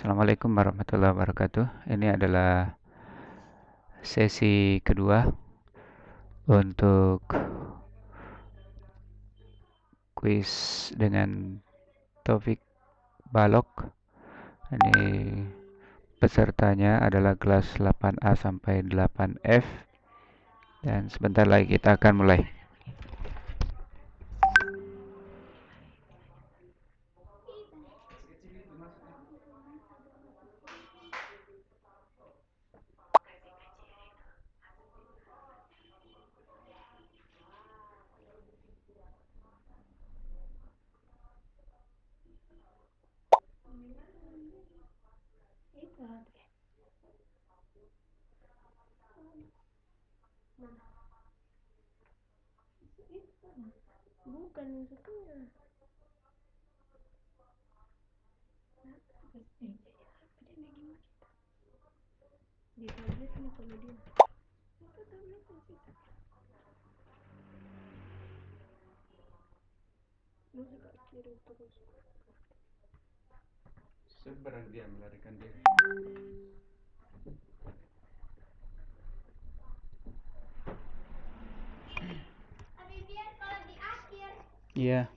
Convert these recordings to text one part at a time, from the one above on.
Assalamualaikum warahmatullahi wabarakatuh. Ini adalah sesi kedua untuk kuis dengan topik balok. Ini pesertanya adalah kelas 8A sampai 8F. Dan sebentar lagi kita akan mulai. Bukan satunya. Di tablet nih kalau dia. Itu tabletnya sih. Musik kiri terus. Seberang dia melarikan diri. Biar kalau di akhir. Iya.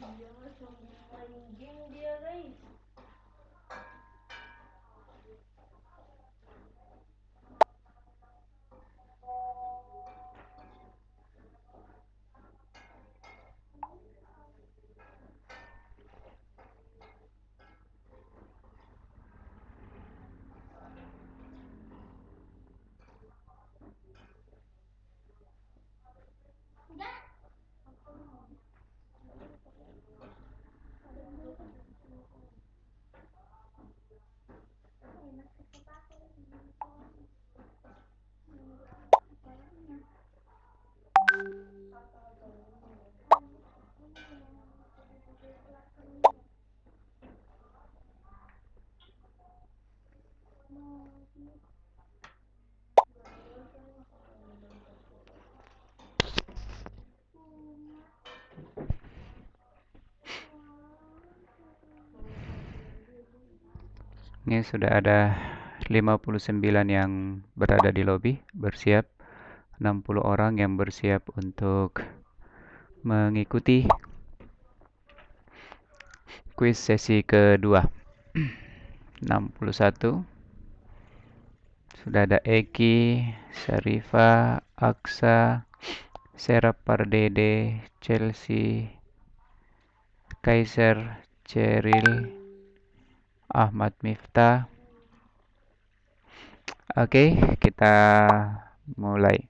Jangan sampai main game dia guys. Ini sudah ada 59 yang berada di lobi, bersiap. 60 orang yang bersiap untuk mengikuti kuis sesi kedua. 61. Sudah ada Eki, Syarifa, Aksa, Serap Pardede, Chelsea, Kaiser, Ceril, Ahmad Miftah. Oke, kita mulai.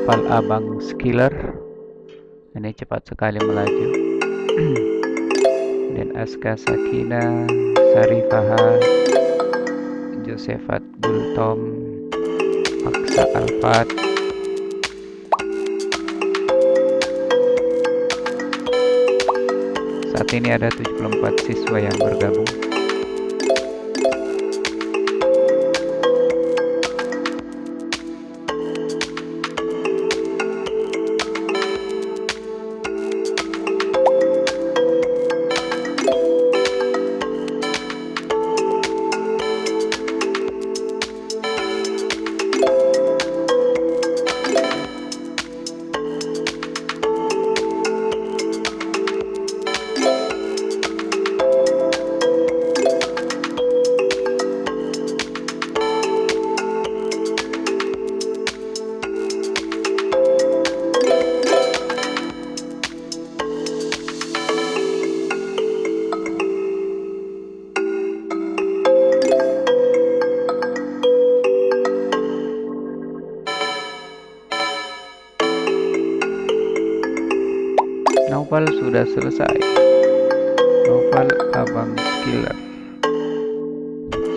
Naufal Abang Skiller, ini cepat sekali melaju. Dan Aska Sakina, Sarifaha, Josephat Gultom, Aksa Alfat. Saat ini ada 74 siswa yang bergabung. Naufal sudah selesai. Naufal Abang Skiller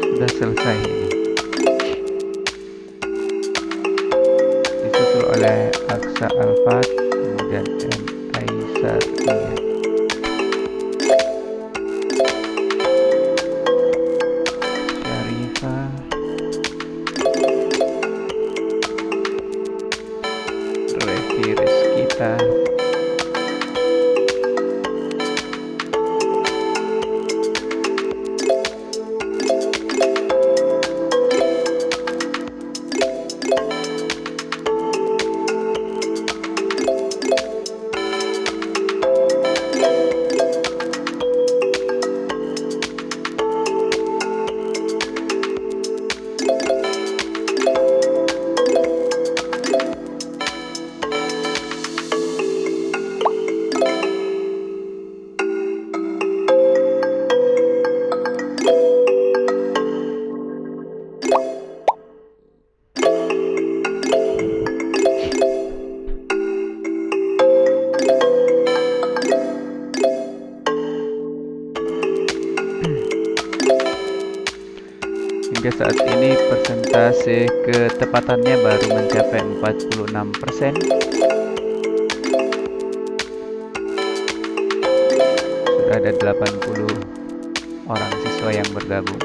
sudah selesai ini. Disusul oleh Aksa Alfat, kemudian M. Aisyah, Syarifah, Revi Rizkita, hingga saat ini persentase ketepatannya baru mencapai 46%. Sudah ada 80 orang siswa yang bergabung.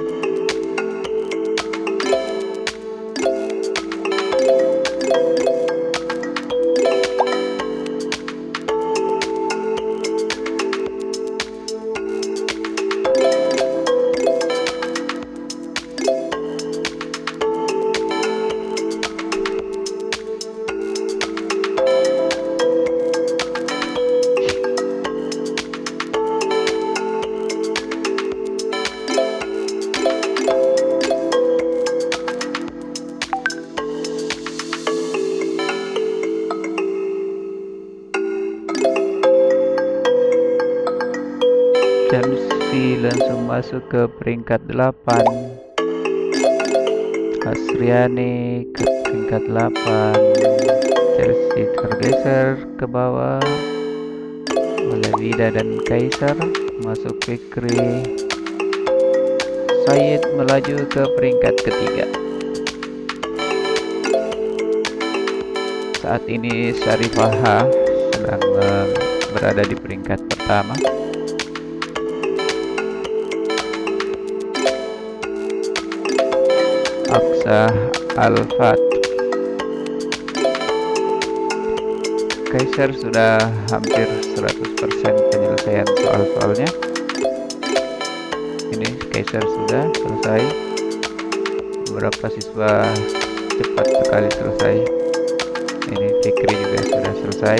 Jamsi langsung masuk ke peringkat 8. Hasriani ke peringkat 8. Chelsea tergeser ke bawah oleh Vida dan Kaisar. Masuk Fikri. Said melaju ke peringkat ketiga. Saat ini Syarifah sedang berada di peringkat pertama. Aksa Alfat, Kaisar sudah hampir 100% penyelesaian soal-soalnya. Ini Kaisar sudah selesai. Beberapa siswa cepat sekali selesai. Ini Fikri juga sudah selesai.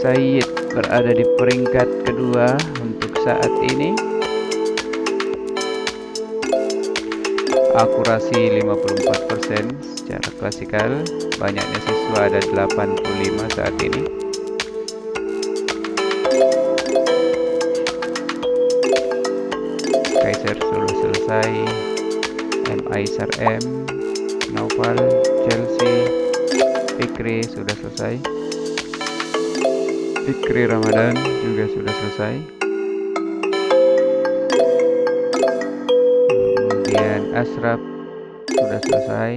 Said berada di peringkat kedua untuk saat ini. Akurasi 54% secara klasikal. Banyaknya siswa ada 85 saat ini. Kaiser sudah selesai. Aisar M, Naufal, Chelsea, Fikri sudah selesai. Fikri Ramadan juga sudah selesai. Kemudian Ashraf sudah selesai.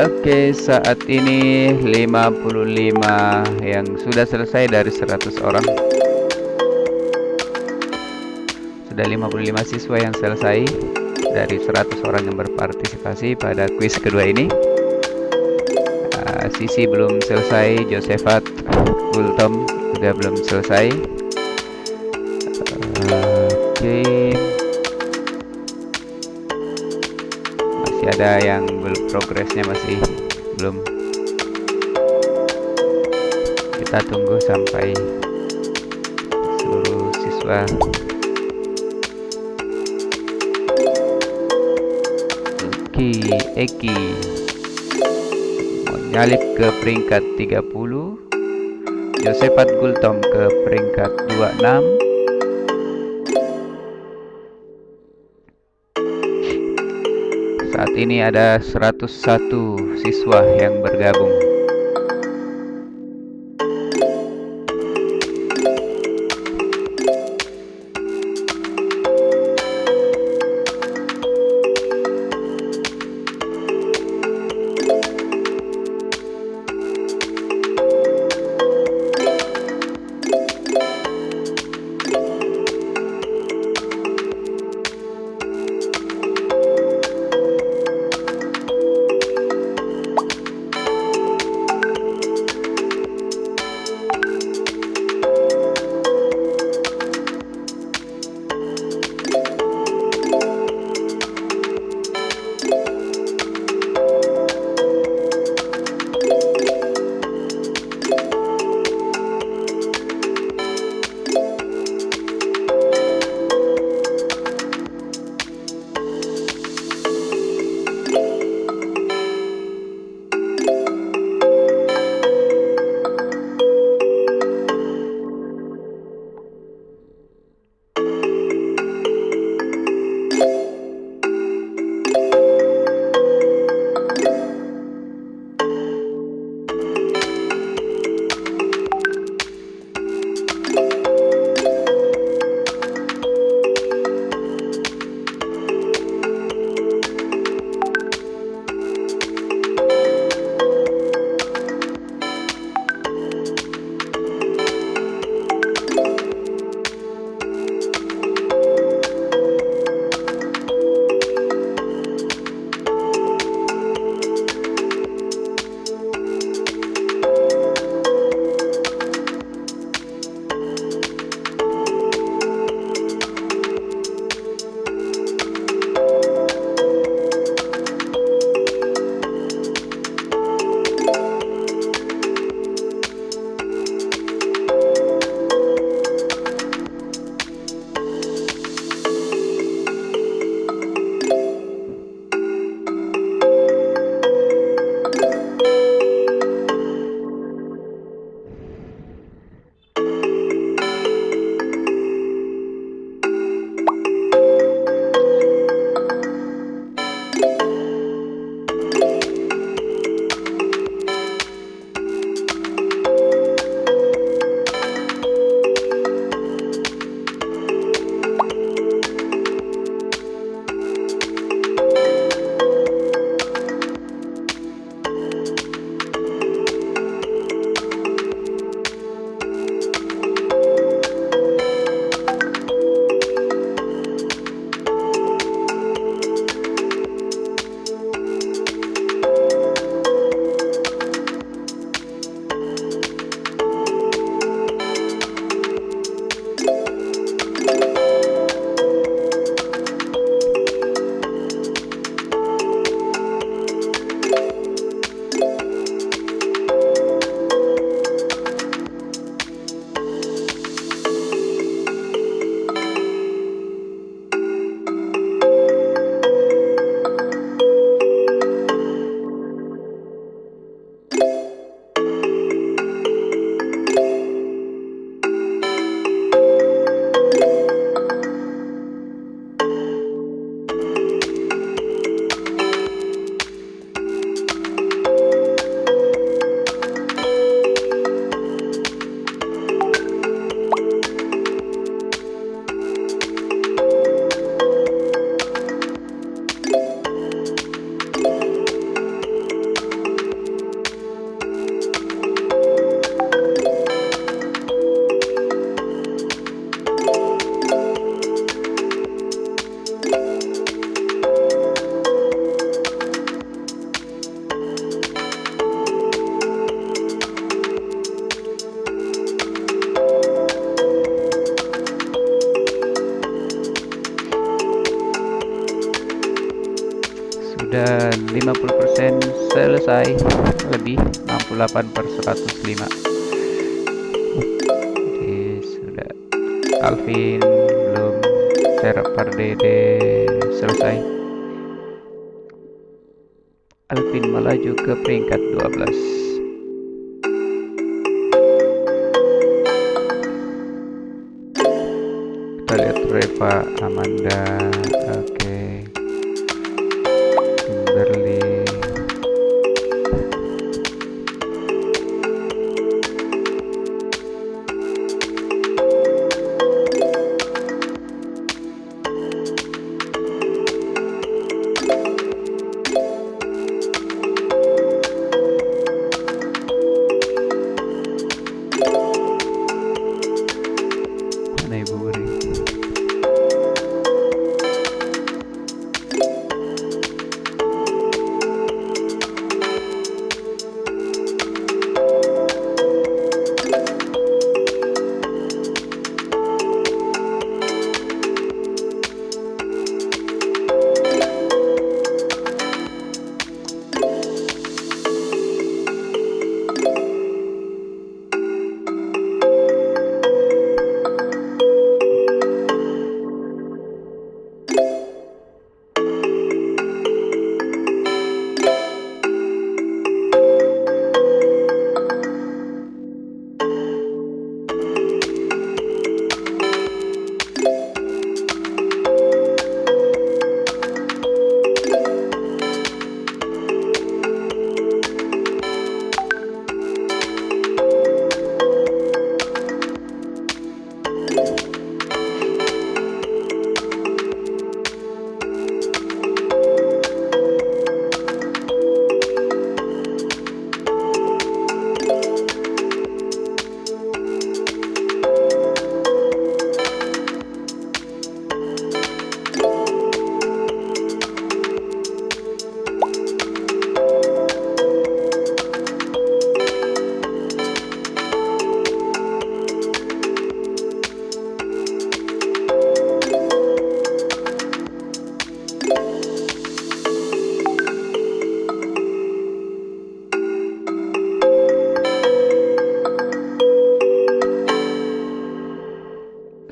Oke, saat ini 55 yang sudah selesai dari 100 orang. Sudah 55 siswa yang selesai dari 100 orang yang berpartisipasi pada kuis kedua ini. Sisi belum selesai, Josephat, Gultom juga belum selesai. Oke. Masih ada yang belum, progresnya masih belum. Kita tunggu sampai seluruh siswa. Eki menyalip ke peringkat 30. Josephat Gultom ke peringkat 26. Saat ini ada 101 siswa yang bergabung. sudah 50% selesai, lebih 68/105. Jadi sudah. Alvin belum, Serap Pardede selesai. Alvin melaju ke peringkat 12. Kita lihat Reva, Amanda, oke, Kimberly. Mana Ibu Uri?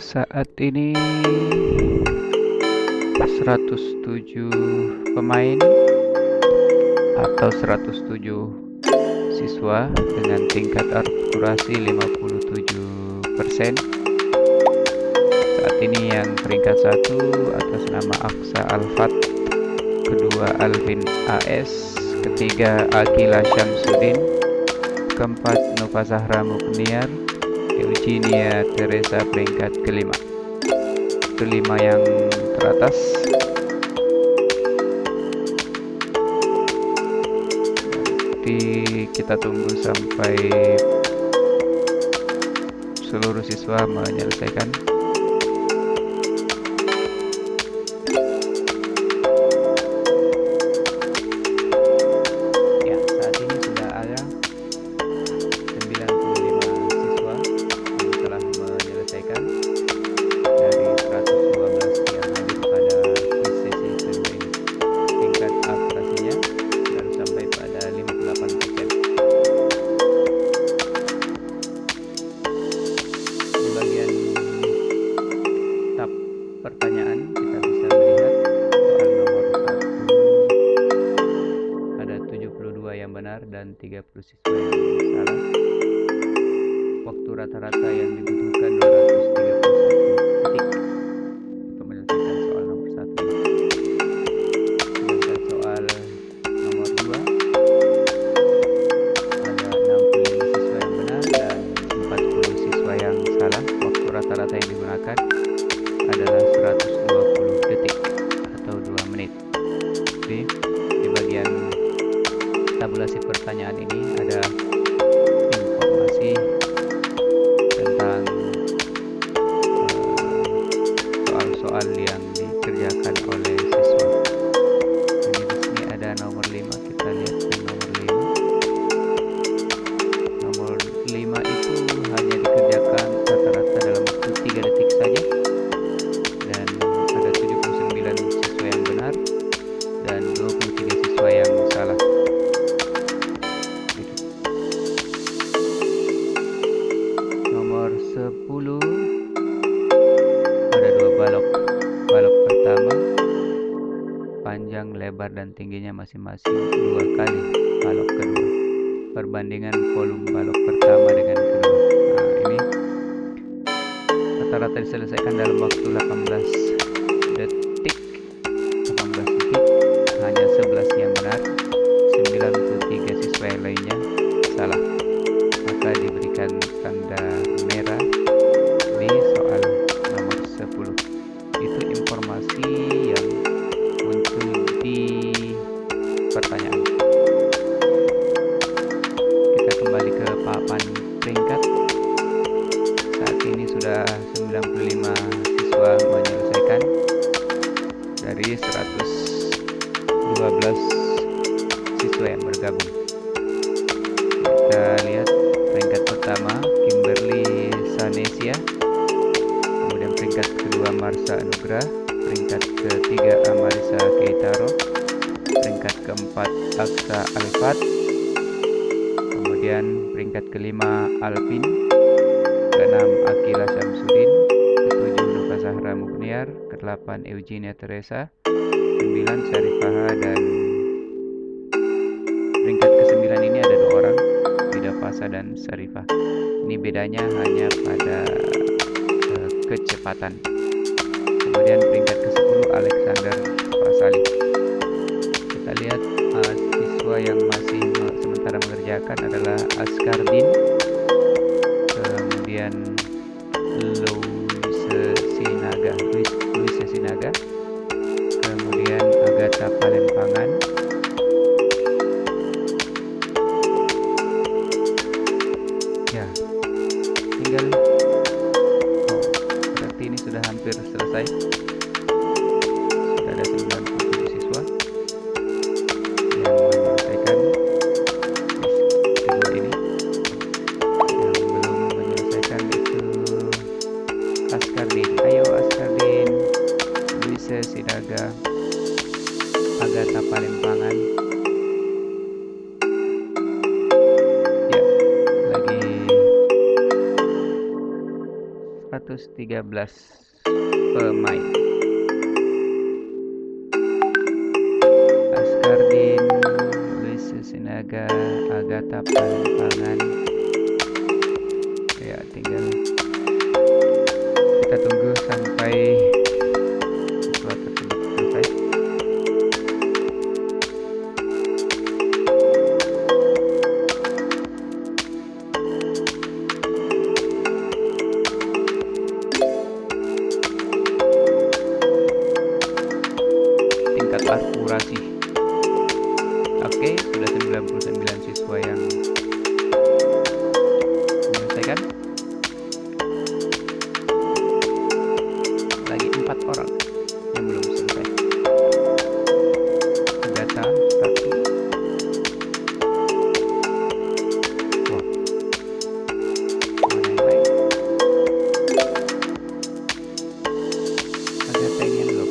Saat ini 107 pemain atau 107 siswa dengan tingkat akurasi 57%. Saat ini yang peringkat 1 atas nama Aksa Alfat, kedua Alvin AS, ketiga Akila Syamsuddin, keempat Nova Zahra Mukniar, Eugenia Teresa peringkat kelima. Kelima yang teratas. Nanti kita tunggu sampai seluruh siswa menyelesaikan. Ya, saat ini sudah ada 95 siswa yang telah menyelesaikan dari 112 yang hadir pada quiz sesi kedua ini. Tingkat akurasinya baru sampai pada 58%. Di bagian tab pertanyaan kita bisa melihat soal nomor 1 ada 72 yang benar dan 30 siswa yang salah. Waktu rata-rata yang dibutuhkan 231 detik untuk menyelesaikan soal nomor 1 ini. Sedangkan soal nomor 2 ada 65 siswa yang benar dan 40 siswa yang salah. Waktu rata-rata yang digunakan adalah 120 detik atau 2 menit. Jadi di bagian tabulasi pertanyaan ini ada informasi tentang soal-soal yang dikerjakan oleh siswa. Ini di sini ada nomor 5, kita lihat yang nomor 5. Nomor 5 itu hanya dikerjakan rata-rata dalam waktu 3 detik saja. 10 ada 2 balok. Balok pertama panjang, lebar, dan tingginya masing-masing 2 kali balok kedua. Perbandingan volume balok pertama dengan kedua. Nah, ini rata-rata diselesaikan dalam waktu 18 detik. 18 detik. Hanya 11 yang benar, 93 siswa yang lainnya salah. Maka diberikan tanda merah di soal nomor 10. Itu informasi yang muncul di pertanyaan. Kita kembali ke papan peringkat. Saat ini sudah 95 siswa menyelesaikan dari 112 siswa yang bergabung. Kita lihat peringkat pertama Kimberly Sanesia, kemudian peringkat kedua Marsha Anugrah, peringkat ketiga Amarisa Keitaro, peringkat keempat Aksa Alfat, kemudian peringkat kelima Alvin, keenam Akila Syamsuddin, ketujuh Nuka Sahra Mugniar, kedelapan Eugenia Teresa, 9 Syarifaha, dan peringkat ke-9 ini ada 2 orang, Vida Fasa dan Syarifah. Ini bedanya hanya pada kecepatan. Kemudian peringkat ke-10 Alexander Prasali. Kita lihat siswa yang masih sementara mengerjakan adalah Askardin, kemudian Luise Sinaga, kemudian Agatha Palempangan, ya tinggal berarti ini sudah hampir selesai. Sudah ada 97 siswa yang menyelesaikan kedua ini. Yang belum menyelesaikan itu Askardin. Ayo Askardin, Luise Sinaga, Agatha Palempangan. Ya, lagi 113 pemain. Askardin, Luise Sinaga, Agatha Palempangan. Ya, tinggal kita tunggu sampai siswa tersebut selesai. Tingkat akurasi. Oke, sudah 99 siswa yang menyelesaikan. Lagi 4 orang yang belum selesai. Data 1. Oh, mana yang lain? Data ini yang belum.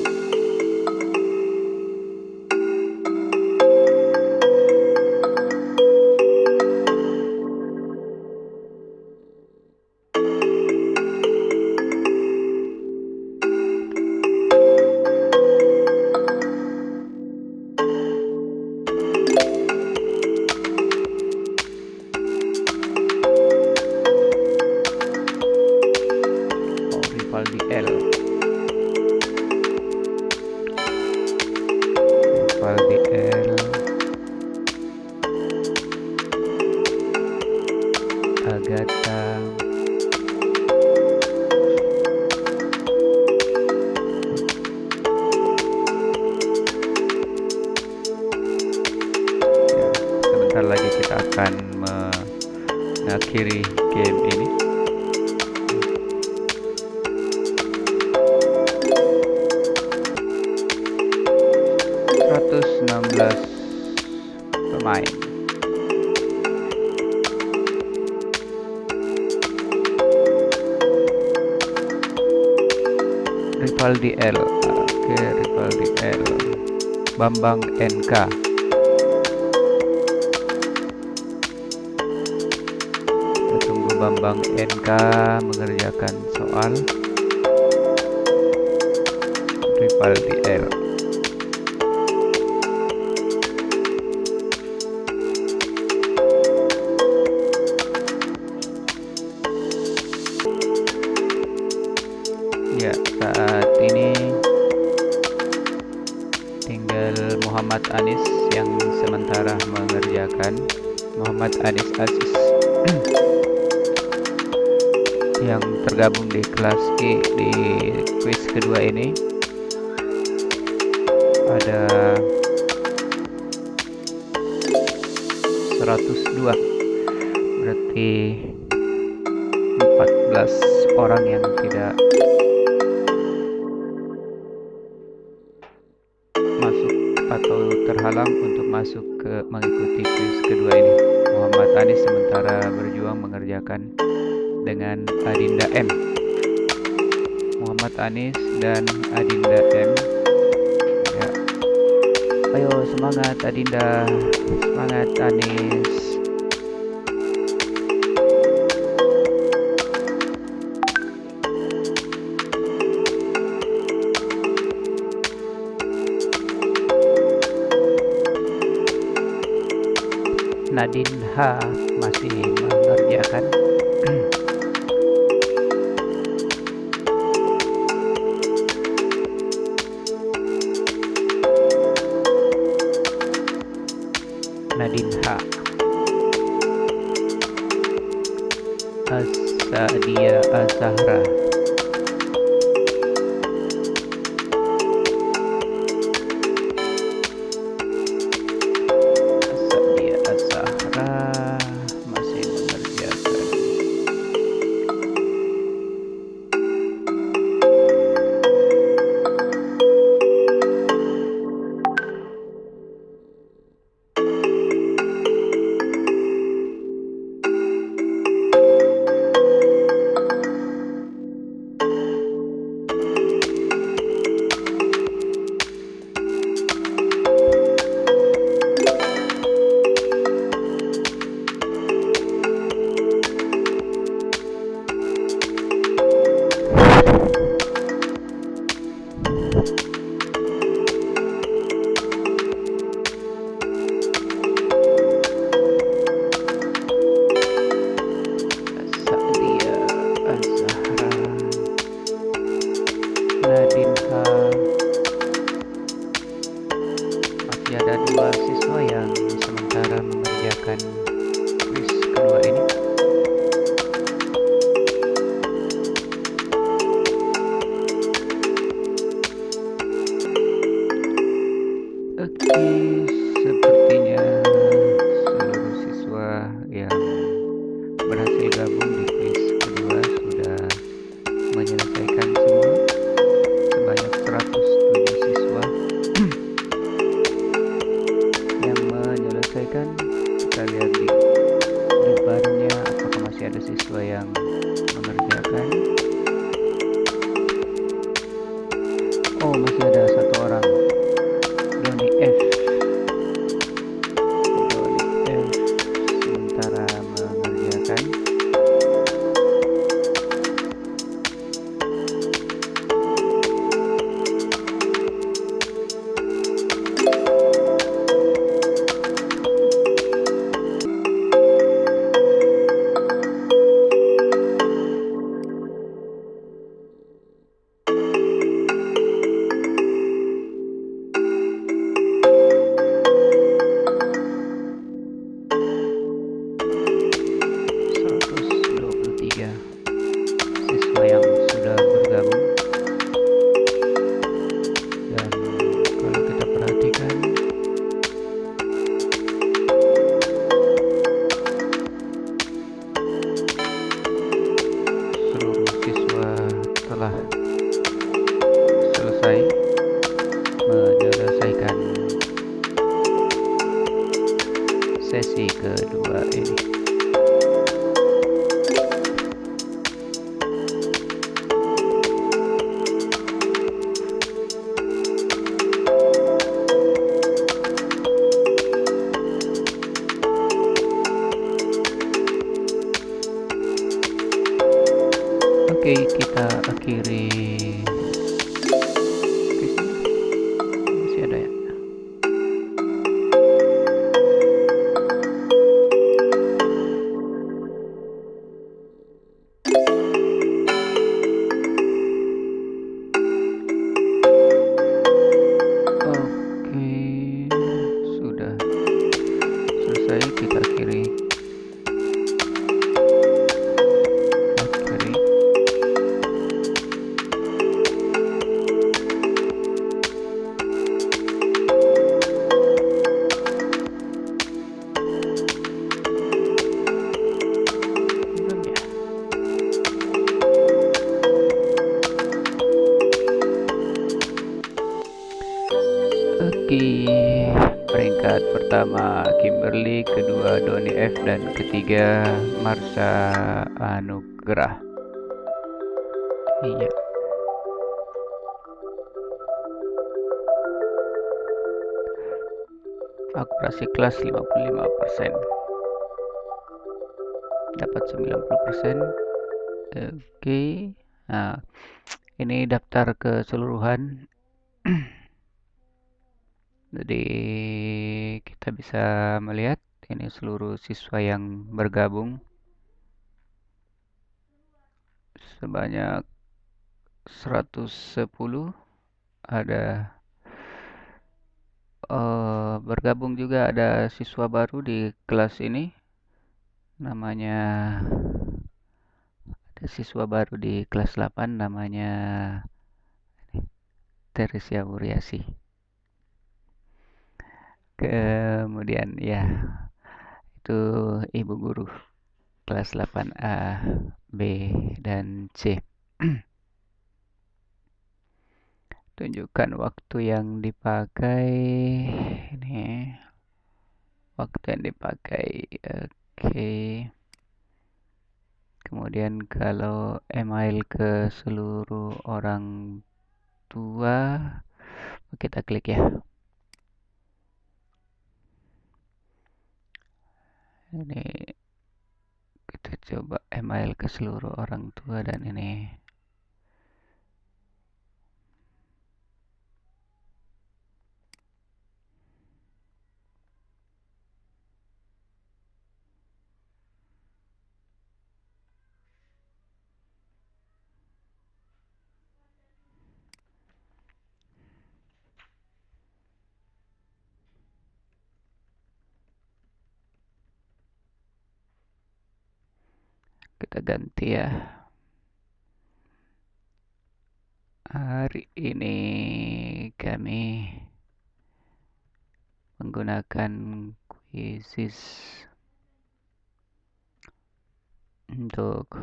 Rivaldi L. Rivaldi L. Agatha. Ya, sebentar lagi kita akan mengakhiri game ini. 116 pemain. Rivaldi L. Oke, Rivaldi L. Bambang NK. Kita tunggu Bambang NK mengerjakan soal. Rivaldi R. Ya, saat ini tinggal Muhammad Anis yang sementara mengerjakan. Muhammad Anis Aziz yang tergabung di kelas I di kuis kedua ini ada 102, berarti 14 orang yang tidak masuk atau terhalang untuk masuk ke mengikuti kuis kedua ini. Muhammad Anis sementara berjuang mengerjakan dengan Adinda M. Muhammad Anis dan Adinda M. Ya. Ayo semangat Adinda, semangat Anis. Nadine H masih mengerjakan. Nadine H. Asadia Azahra. Asadia Azahra masih mengerjakan. Masih ada 2 siswa yang sementara mengerjakan kuis kedua ini. Oke, sepertinya seluruh siswa yang berhasil gabung di kuis kedua sudah menyelesaikan semua. Sebanyak 107 siswa yang menyelesaikan. Kita lihat di depannya apakah masih ada siswa yang mengerjakan. Oh, masih ada 1 orang, Doni F. Doni F sementara mengerjakan. kita akhiri kuisnya. Masih ada ya? Oke, sudah selesai, kita akhiri. Belum ya? Oke, peringkat pertama Kimberly, kedua Doni F, dan ketiga Marsha Anugrah. Iya. Akurasi kelas 55%. Dapat 90%. Oke. Nah, ini daftar keseluruhan. Jadi kita bisa melihat ini seluruh siswa yang bergabung sebanyak 110. Ada bergabung juga ada siswa baru di kelas ini, namanya ada siswa baru di kelas 8 namanya Teresia Wuryasi. Kemudian ya itu ibu guru kelas 8A, B, dan C. Tunjukkan waktu yang dipakai. Ini waktu yang dipakai. Oke. Kemudian kalau email ke seluruh orang tua, kita klik ya. Ini kita coba email ke seluruh orang tua, dan ini kita ganti ya. Hari ini kami menggunakan quizzes untuk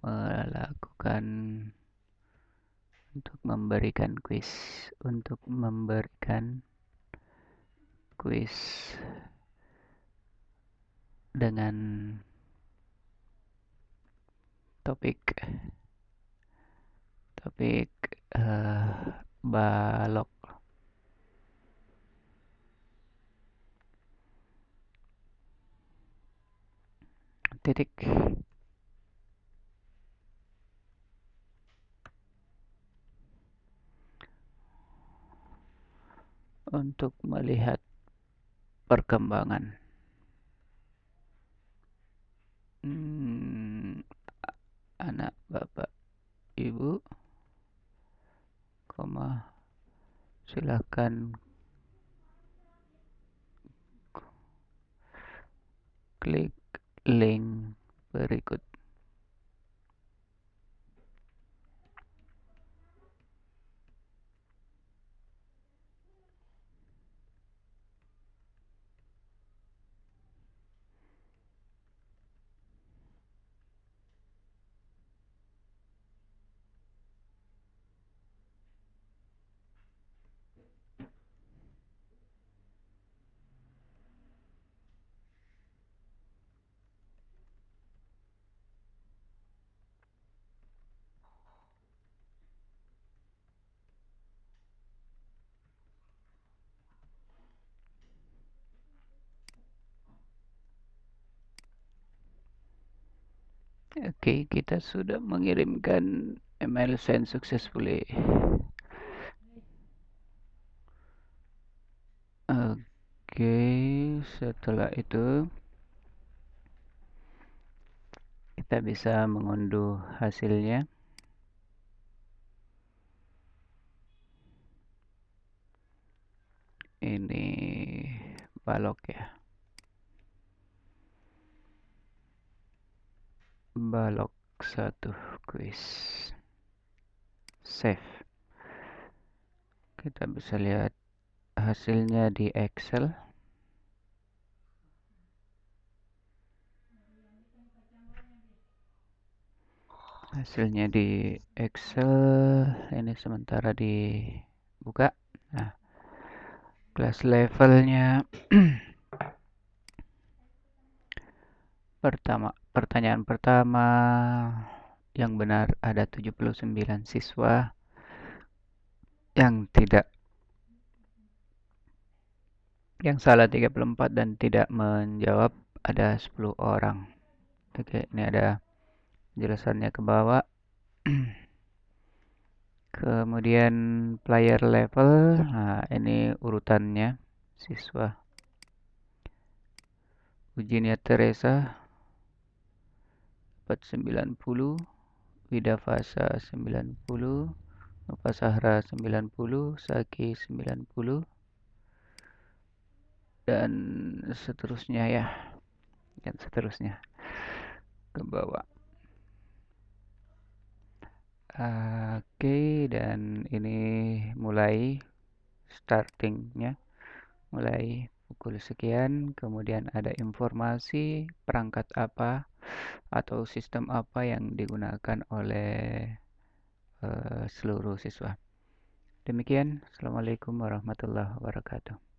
melakukan untuk memberikan kuis dengan topik balok. Titik. Untuk melihat perkembangan anak bapak ibu, silahkan klik link berikut. Oke, kita sudah mengirimkan email send successfully. Oke, setelah itu kita bisa mengunduh hasilnya. Ini balok ya. Balok 1 quiz. Save. Kita bisa lihat hasilnya di Excel. Hasilnya di Excel ini sementara dibuka. Nah, kelas levelnya pertanyaan pertama yang benar ada 79 siswa, yang salah 34 dan tidak menjawab ada 10 orang. Oke, ini ada jelasannya ke bawah. Kemudian player level, nah ini urutannya siswa. Ujinya Teresa dapat 90, Wida Fasa 90, Nova Sahra 90, Saki 90, dan seterusnya ya. Dan seterusnya ke bawah. Oke, dan ini mulai startingnya. Mulai pukul sekian, kemudian ada informasi perangkat apa atau sistem apa yang digunakan oleh seluruh siswa. Demikian, Assalamualaikum warahmatullahi wabarakatuh.